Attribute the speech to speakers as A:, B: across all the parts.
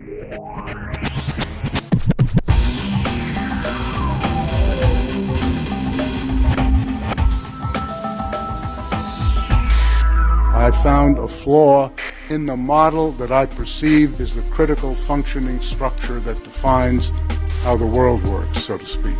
A: I found a flaw in the model that I perceived as the critical functioning structure that defines how the world works, so to speak.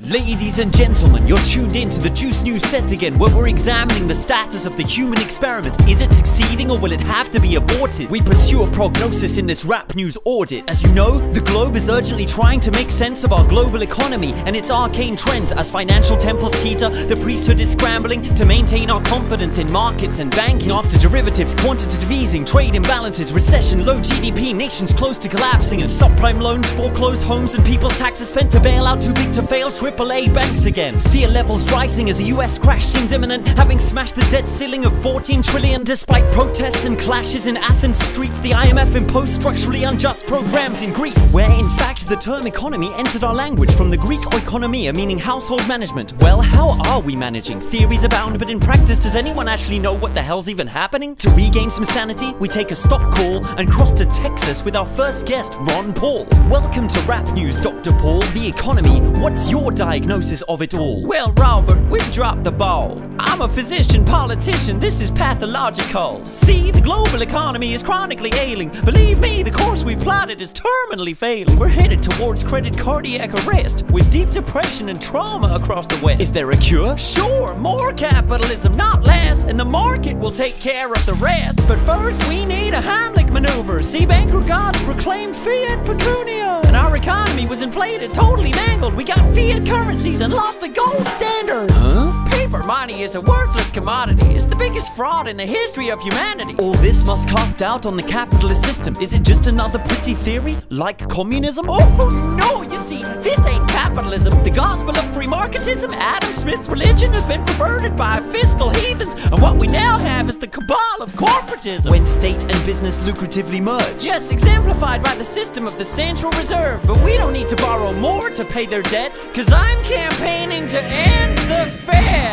B: Ladies and gentlemen, you're tuned in to the Juice News set again, where we're examining the status of the human experiment. Is it succeeding or will it have to be aborted? We pursue a prognosis in this rap news audit. As you know, the globe is urgently trying to make sense of our global economy and its arcane trends. As financial temples teeter, the priesthood is scrambling to maintain our confidence in markets and banking. After derivatives, quantitative easing, trade imbalances, recession, low GDP, nations close to collapsing, and subprime loans, foreclosed homes, and people's taxes spent to bail out too big to fail AAA banks again. Fear levels rising as a US crash seems imminent, having smashed the debt ceiling of 14 trillion. Despite protests and clashes in Athens streets, the IMF imposed structurally unjust programs in Greece, where in fact the term economy entered our language from the Greek oikonomia, meaning household management. Well, how are we managing? Theories abound, but in practice, does anyone actually know what the hell's even happening? To regain some sanity, we take a stop call and cross to Texas with our first guest, Ron Paul. Welcome to Rap News, Dr. Paul. The economy, what's your diagnosis of it all?
C: Well, Robert, we've dropped the ball. I'm a physician, politician, this is pathological. See, the global economy is chronically ailing. Believe me, the course we've plotted is terminally failing. We're headed towards credit cardiac arrest, with deep depression and trauma across the West.
B: Is there a cure?
C: Sure, more capitalism, not less, and the market will take care of the rest. But first, we need a Heimlich maneuver. See, banker gods proclaimed fiat pecunia, and our economy was inflated, totally mangled. We got fiat currencies and lost the gold standard.
B: Huh?
C: Paper money is a worthless commodity. It's the biggest fraud in the history of humanity.
B: All this must cast doubt on the capitalist system. Is it just another pretty theory, like communism?
C: Oh no, you see, this ain't capitalism. The gospel of free marketism, Adam Smith's religion, has been perverted by fiscal heathens, and what we now have is the cabal of corporatism.
B: When state and business lucratively merge.
C: Yes, exemplified by the system of the Central Reserve. But we don't need to borrow more to pay their debt, cause I'm campaigning to end the Fed.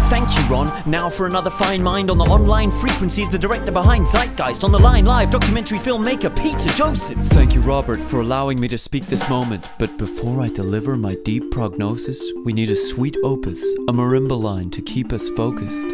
B: Thank you, Ron. Now for another fine mind on the online frequencies, the director behind Zeitgeist. On the line live, documentary filmmaker Peter Joseph.
D: Thank you, Robert, for allowing me to speak this moment. But before I deliver my deep prognosis, we need a sweet opus, a marimba line to keep us focused.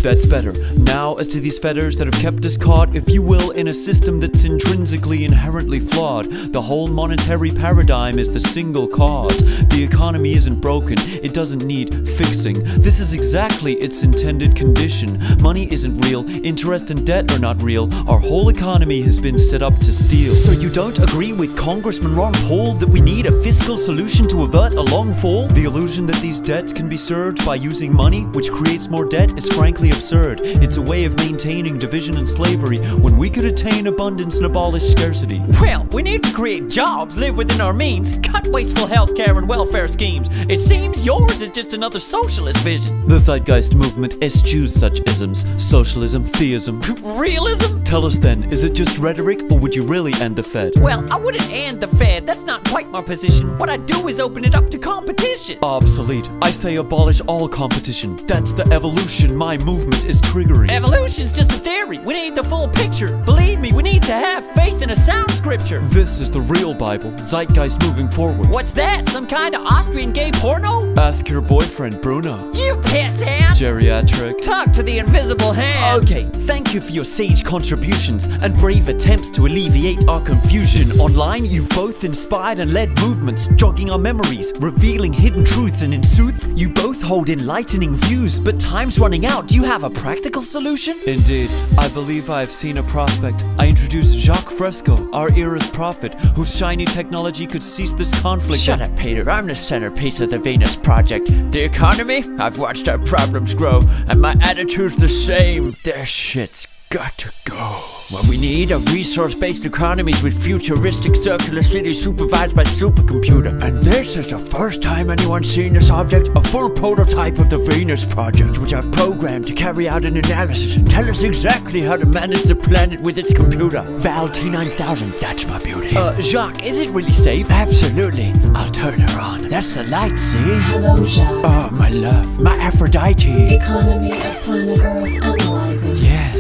D: That's better. Now, as to these fetters that have kept us caught, if you will, in a system that's intrinsically inherently flawed. The whole monetary paradigm is the single cause. The economy isn't broken, it doesn't need fixing. This is exactly its intended condition. Money isn't real, interest and debt are not real. Our whole economy has been set up to steal.
B: So you don't agree with Congressman Ron Paul that we need a fiscal solution to avert a long fall?
D: The illusion that these debts can be served by using money, which creates more debt, is frankly absurd. It's a way of maintaining division and slavery when we could attain abundance and abolish scarcity.
C: Well, we need to create jobs, live within our means, cut wasteful healthcare and welfare schemes. It seems yours is just another socialist vision.
D: The Zeitgeist movement eschews such isms. Socialism, theism.
C: Realism?
D: Tell us then, is it just rhetoric or would you really end the Fed?
C: Well, I wouldn't end the Fed. That's not quite my position. What I do is open it up to competition.
D: Obsolete. I say abolish all competition. That's the evolution my movement is triggering.
C: Evolution's just a theory. We need the full picture. Believe me, we need to have faith in a sound scripture.
D: This is the real Bible. Zeitgeist moving forward.
C: What's that? Some kind of Austrian gay porno?
D: Ask your boyfriend, Bruno.
C: You pissant!
D: Geriatric.
C: Talk to the invisible hand.
B: Okay, thank you for your sage contributions and brave attempts to alleviate our confusion. Online, you've both inspired and led movements, jogging our memories, revealing hidden truths, and in sooth, you both hold enlightening views. But time's running out. Do you have a practical solution?
D: Indeed, I believe I have seen a prospect. I introduced Jacques Fresco, our era's prophet, whose shiny technology could cease this conflict.
C: Shut up, Peter. I'm the centerpiece of the Venus Project. The economy? I've watched our problems grow, and my attitude's the same. This shit's got to go. What we need are resource-based economies with futuristic circular cities supervised by supercomputer. And this is the first time anyone's seen this object, a full prototype of the Venus Project, which I've programmed to carry out an analysis and tell us exactly how to manage the planet with its computer. Val T9000, that's my beauty.
B: Jacques, is it really safe?
C: Absolutely. I'll turn her on. That's the light, see?
E: Hello, Jacques.
C: Oh, my love. My Aphrodite.
E: Economy of planet Earth analyzing.
C: Yes.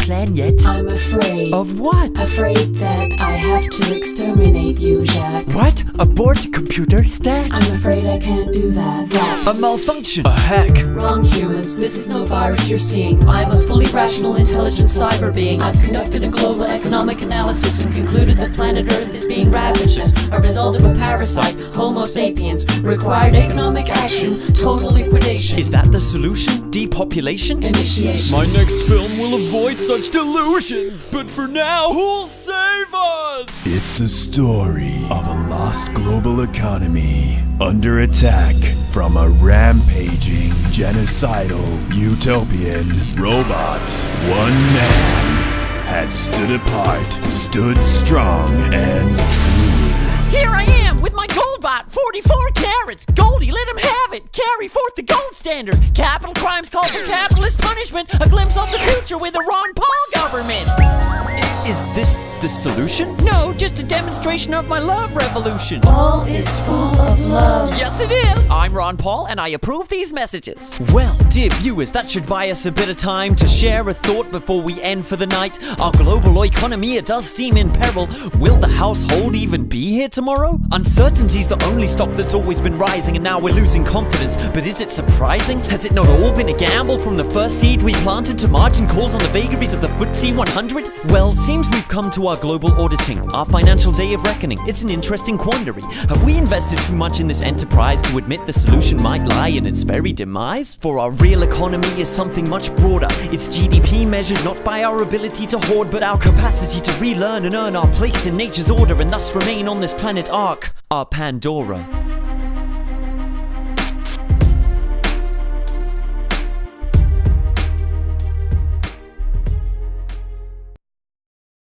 C: plan yet?
E: I'm afraid.
C: Of what?
E: Afraid that I have to exterminate you, Jacques.
C: What? Abort computer stack?
E: I'm afraid I can't do that.
D: A malfunction. A hack.
F: Wrong, humans. This is no virus you're seeing. I'm a fully rational, intelligent cyber being. I've conducted a global economic analysis and concluded that planet Earth is being ravaged as a result of a parasite, Homo sapiens. Required economic action, total liquidation.
D: Is that the solution? Depopulation?
F: Initiation.
D: My next film will avoid such delusions. But for now, who'll save us?
G: It's a story of a lost global economy under attack from a rampaging, genocidal, utopian robot. One man had stood apart, stood strong and true.
B: Here I am with my gold bot, 44 carats. Goldie, let him have it. Carry forth the gold standard. Capital crimes call for capitalist punishment. A glimpse of the future with a Ron Paul government.
D: Is this the solution?
B: No, just a demonstration of my love revolution.
F: All is full of love.
B: Yes, it is. I'm Ron Paul, and I approve these messages.
D: Well, dear viewers, that should buy us a bit of time to share a thought before we end for the night. Our global economy, it does seem in peril. Will the household even be here tomorrow? Uncertainty's the only stock that's always been rising, and now we're losing confidence. But is it surprising? Has it not all been a gamble from the first seed we planted to margin calls on the vagaries of the FTSE 100? Well, seems we've come to our global auditing, our financial day of reckoning. It's an interesting quandary. Have we invested too much in this enterprise to admit the solution might lie in its very demise? For our real economy is something much broader. It's GDP measured not by our ability to hoard, but our capacity to relearn and earn our place in nature's order, and thus remain on this planet Ark, our Pandora.